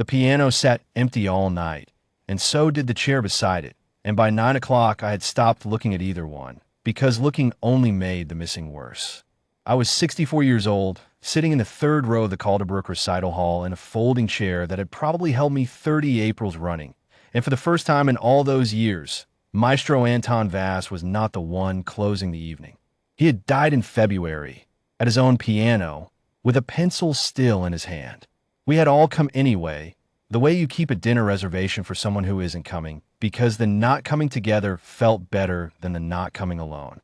The piano sat empty all night, and so did the chair beside it, and by 9 o'clock I had stopped looking at either one, because looking only made the missing worse. I was 64 years old, sitting in the third row of the Calderbrook recital hall in a folding chair that had probably held me 30 Aprils running, and for the first time in all those years, Maestro Anton Vass was not the one closing the evening. He had died in February, at his own piano, with a pencil still in his hand. We had all come anyway, the way you keep a dinner reservation for someone who isn't coming, because the not coming together felt better than the not coming alone.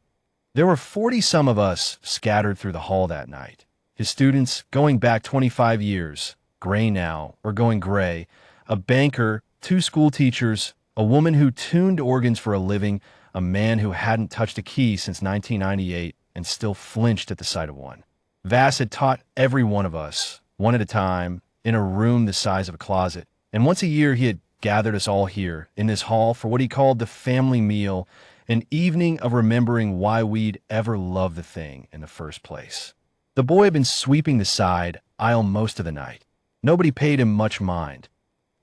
There were 40-some of us scattered through the hall that night. His students, going back 25 years, gray now, or going gray, a banker, 2 school teachers, a woman who tuned organs for a living, a man who hadn't touched a key since 1998 and still flinched at the sight of one. Vass had taught every one of us, one at a time, in a room the size of a closet, and once a year he had gathered us all here, in this hall, for what he called the family meal, an evening of remembering why we'd ever loved the thing in the first place. The boy had been sweeping the side aisle most of the night. Nobody paid him much mind.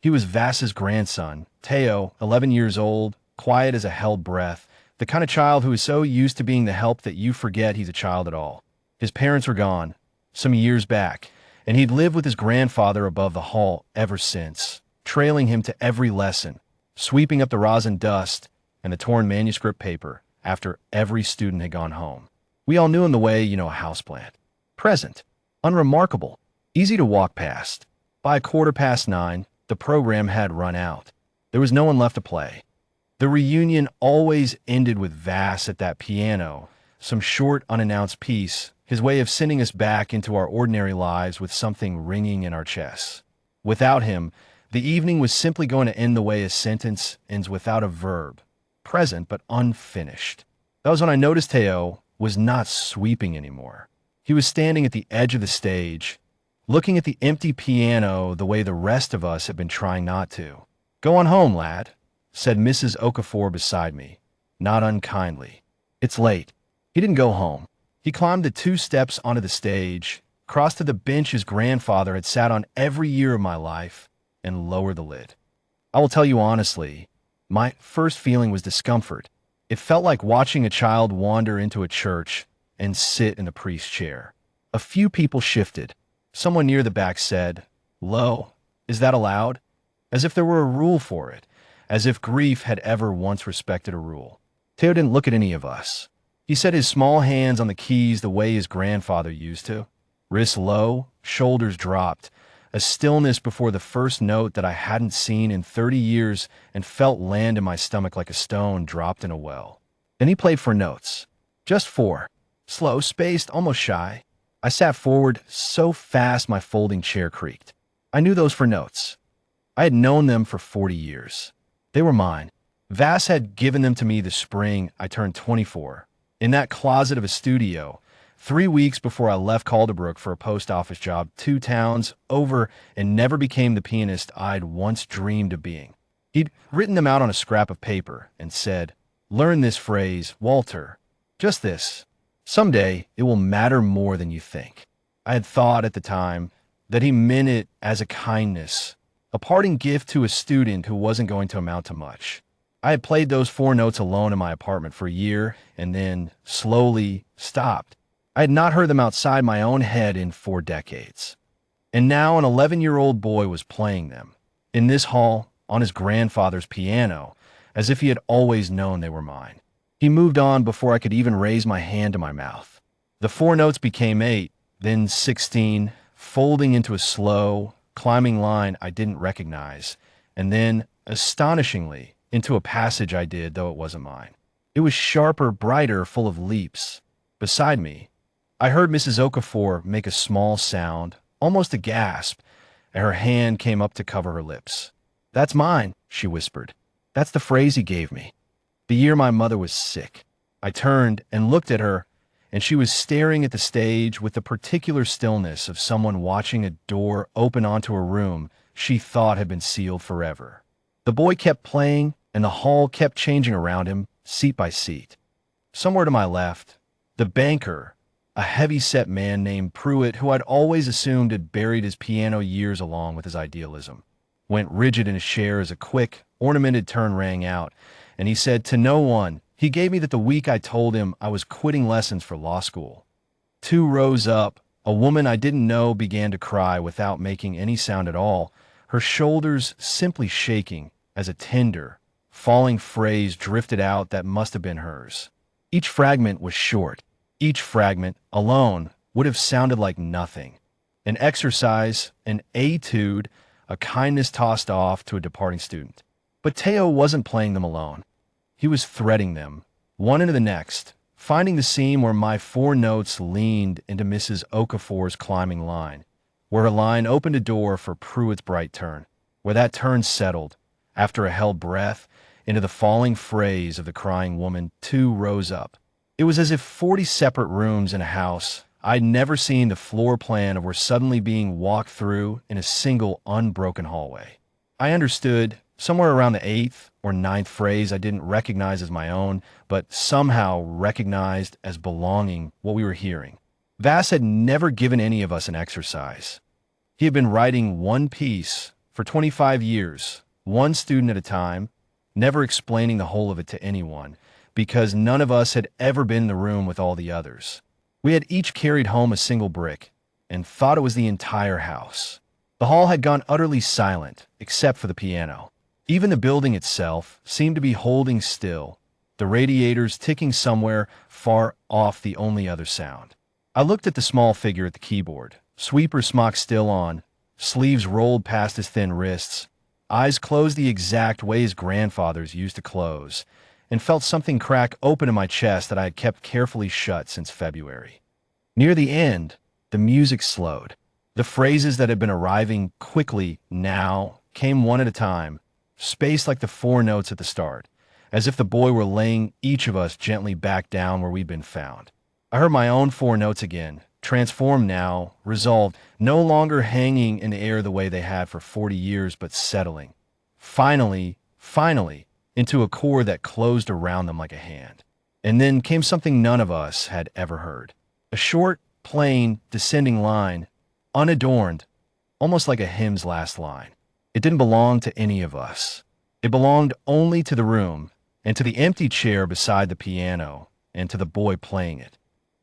He was Vass's grandson, Teo, 11 years old, quiet as a held breath, the kind of child who is so used to being the help that you forget he's a child at all. His parents were gone, some years back, and he'd lived with his grandfather above the hall ever since, trailing him to every lesson, sweeping up the rosin dust and the torn manuscript paper after every student had gone home. We all knew him the way you know a houseplant. Present, unremarkable, easy to walk past. By 9:15, the program had run out. There was no one left to play. The reunion always ended with Vass at that piano, some short, unannounced piece, his way of sending us back into our ordinary lives with something ringing in our chests. Without him, the evening was simply going to end the way a sentence ends without a verb, present but unfinished. That was when I noticed Teo was not sweeping anymore. He was standing at the edge of the stage, looking at the empty piano the way the rest of us had been trying not to. "Go on home, lad," said Mrs. Okafor beside me, not unkindly. "It's late." He didn't go home. He climbed the 2 steps onto the stage, crossed to the bench his grandfather had sat on every year of my life, and lowered the lid. I will tell you honestly, my first feeling was discomfort. It felt like watching a child wander into a church and sit in the priest's chair. A few people shifted. Someone near the back said, "Lo, is that allowed?" As if there were a rule for it, as if grief had ever once respected a rule. Teo didn't look at any of us. He set his small hands on the keys the way his grandfather used to. Wrists low, shoulders dropped, a stillness before the first note that I hadn't seen in 30 years and felt land in my stomach like a stone dropped in a well. Then he played 4 notes. Just 4. Slow, spaced, almost shy. I sat forward so fast my folding chair creaked. I knew those 4 notes. I had known them for 40 years. They were mine. Vass had given them to me the spring I turned 24, in that closet of a studio, 3 weeks before I left Calderbrook for a post office job 2 towns over and never became the pianist I'd once dreamed of being. He'd written them out on a scrap of paper and said, "Learn this phrase, Walter. Just this. Someday it will matter more than you think." I had thought at the time that he meant it as a kindness, a parting gift to a student who wasn't going to amount to much. I had played those 4 notes alone in my apartment for a year and then slowly stopped. I had not heard them outside my own head in 4 decades. And now an 11-year-old boy was playing them, in this hall, on his grandfather's piano, as if he had always known they were mine. He moved on before I could even raise my hand to my mouth. The 4 notes became 8, then 16, folding into a slow, climbing line I didn't recognize, and then, astonishingly, into a passage I did, though it wasn't mine. It was sharper, brighter, full of leaps. Beside me, I heard Mrs. Okafor make a small sound, almost a gasp, and her hand came up to cover her lips. "That's mine," she whispered. "That's the phrase he gave me. The year my mother was sick." I turned and looked at her, and she was staring at the stage with the particular stillness of someone watching a door open onto a room she thought had been sealed forever. The boy kept playing, and the hall kept changing around him, seat by seat. Somewhere to my left, the banker, a heavy-set man named Pruitt, who I'd always assumed had buried his piano years along with his idealism. went rigid in his chair as a quick, ornamented turn rang out, and he said to no one, he gave me that the week I told him I was quitting lessons for law school. 2 rows up, a woman I didn't know began to cry without making any sound at all, her shoulders simply shaking as a tender, falling phrase drifted out that must have been hers. Each fragment was short. Each fragment, alone, would have sounded like nothing. An exercise, an etude, a kindness tossed off to a departing student. But Teo wasn't playing them alone. He was threading them, one into the next, finding the seam where my 4 notes leaned into Mrs. Okafor's climbing line, where her line opened a door for Pruitt's bright turn, where that turn settled, after a held breath, into the falling phrase of the crying woman 2 rows up. It was as if 40 separate rooms in a house I'd never seen the floor plan of were suddenly being walked through in a single unbroken hallway. I understood, somewhere around the 8th or 9th phrase I didn't recognize as my own, but somehow recognized as belonging what we were hearing. Vass had never given any of us an exercise. He had been writing one piece for 25 years, one student at a time, never explaining the whole of it to anyone, because none of us had ever been in the room with all the others. We had each carried home a single brick and thought it was the entire house. The hall had gone utterly silent, except for the piano. Even the building itself seemed to be holding still, the radiators ticking somewhere far off the only other sound. I looked at the small figure at the keyboard, sweeper smock still on, sleeves rolled past his thin wrists, eyes closed the exact way his grandfather's used to close, and felt something crack open in my chest that I had kept carefully shut since February. Near the end, the music slowed. The phrases that had been arriving quickly now came one at a time, spaced like the 4 notes at the start, as if the boy were laying each of us gently back down where we'd been found. I heard my own 4 notes again, transformed now, resolved, no longer hanging in the air the way they had for 40 years, but settling. Finally, into a chord that closed around them like a hand. And then came something none of us had ever heard. A short, plain, descending line, unadorned, almost like a hymn's last line. It didn't belong to any of us. It belonged only to the room, and to the empty chair beside the piano, and to the boy playing it.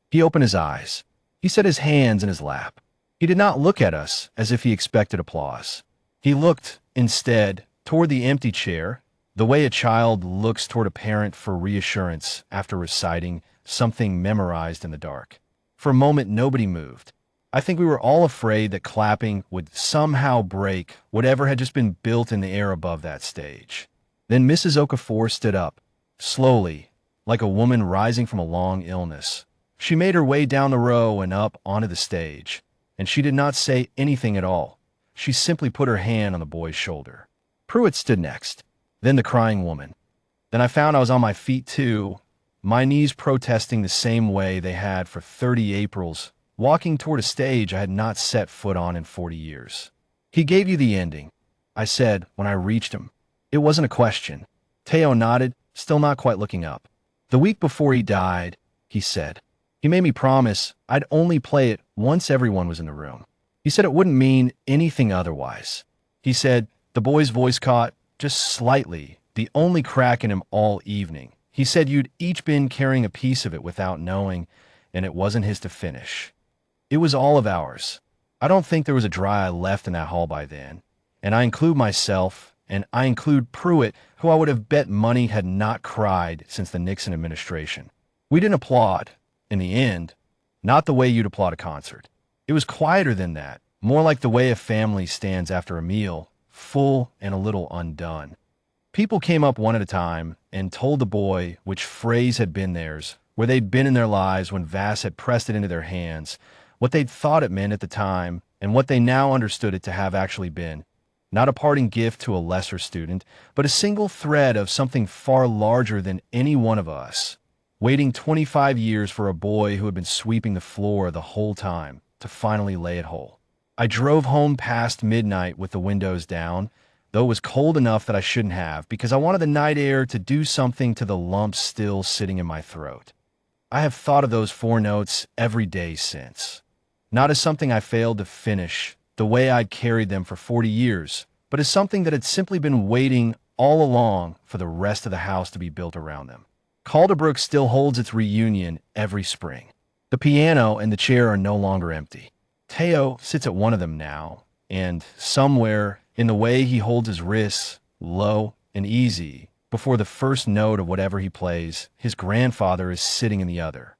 He opened his eyes. He set his hands in his lap. He did not look at us as if he expected applause. He looked, instead, toward the empty chair, the way a child looks toward a parent for reassurance after reciting something memorized in the dark. For a moment, nobody moved. I think we were all afraid that clapping would somehow break whatever had just been built in the air above that stage. Then Mrs. Okafor stood up, slowly, like a woman rising from a long illness. She made her way down the row and up onto the stage, and she did not say anything at all. She simply put her hand on the boy's shoulder. Pruitt stood next, then the crying woman. Then I found I was on my feet too, my knees protesting the same way they had for 30 Aprils, walking toward a stage I had not set foot on in 40 years. "He gave you the ending," I said when I reached him. It wasn't a question. Teo nodded, still not quite looking up. "The week before he died," he said. "He made me promise I'd only play it once everyone was in the room. He said it wouldn't mean anything otherwise. He said," the boy's voice caught, just slightly, the only crack in him all evening. "He said you'd each been carrying a piece of it without knowing, and it wasn't his to finish. It was all of ours. I don't think there was a dry eye left in that hall by then, and I include myself, and I include Pruitt, who I would have bet money had not cried since the Nixon administration. We didn't applaud, in the end, not the way you'd applaud a concert. It was quieter than that, more like the way a family stands after a meal, full and a little undone. People came up one at a time and told the boy which phrase had been theirs, where they'd been in their lives when Vass had pressed it into their hands, what they'd thought it meant at the time, and what they now understood it to have actually been. Not a parting gift to a lesser student, but a single thread of something far larger than any one of us, waiting 25 years for a boy who had been sweeping the floor the whole time to finally lay it whole. I drove home past midnight with the windows down, though it was cold enough that I shouldn't have, because I wanted the night air to do something to the lump still sitting in my throat. I have thought of those 4 notes every day since. Not as something I failed to finish, the way I'd carried them for 40 years, but as something that had simply been waiting all along for the rest of the house to be built around them. Calderbrook still holds its reunion every spring. The piano and the chair are no longer empty. Teo sits at one of them now, and somewhere in the way he holds his wrists low and easy before the first note of whatever he plays, his grandfather is sitting in the other,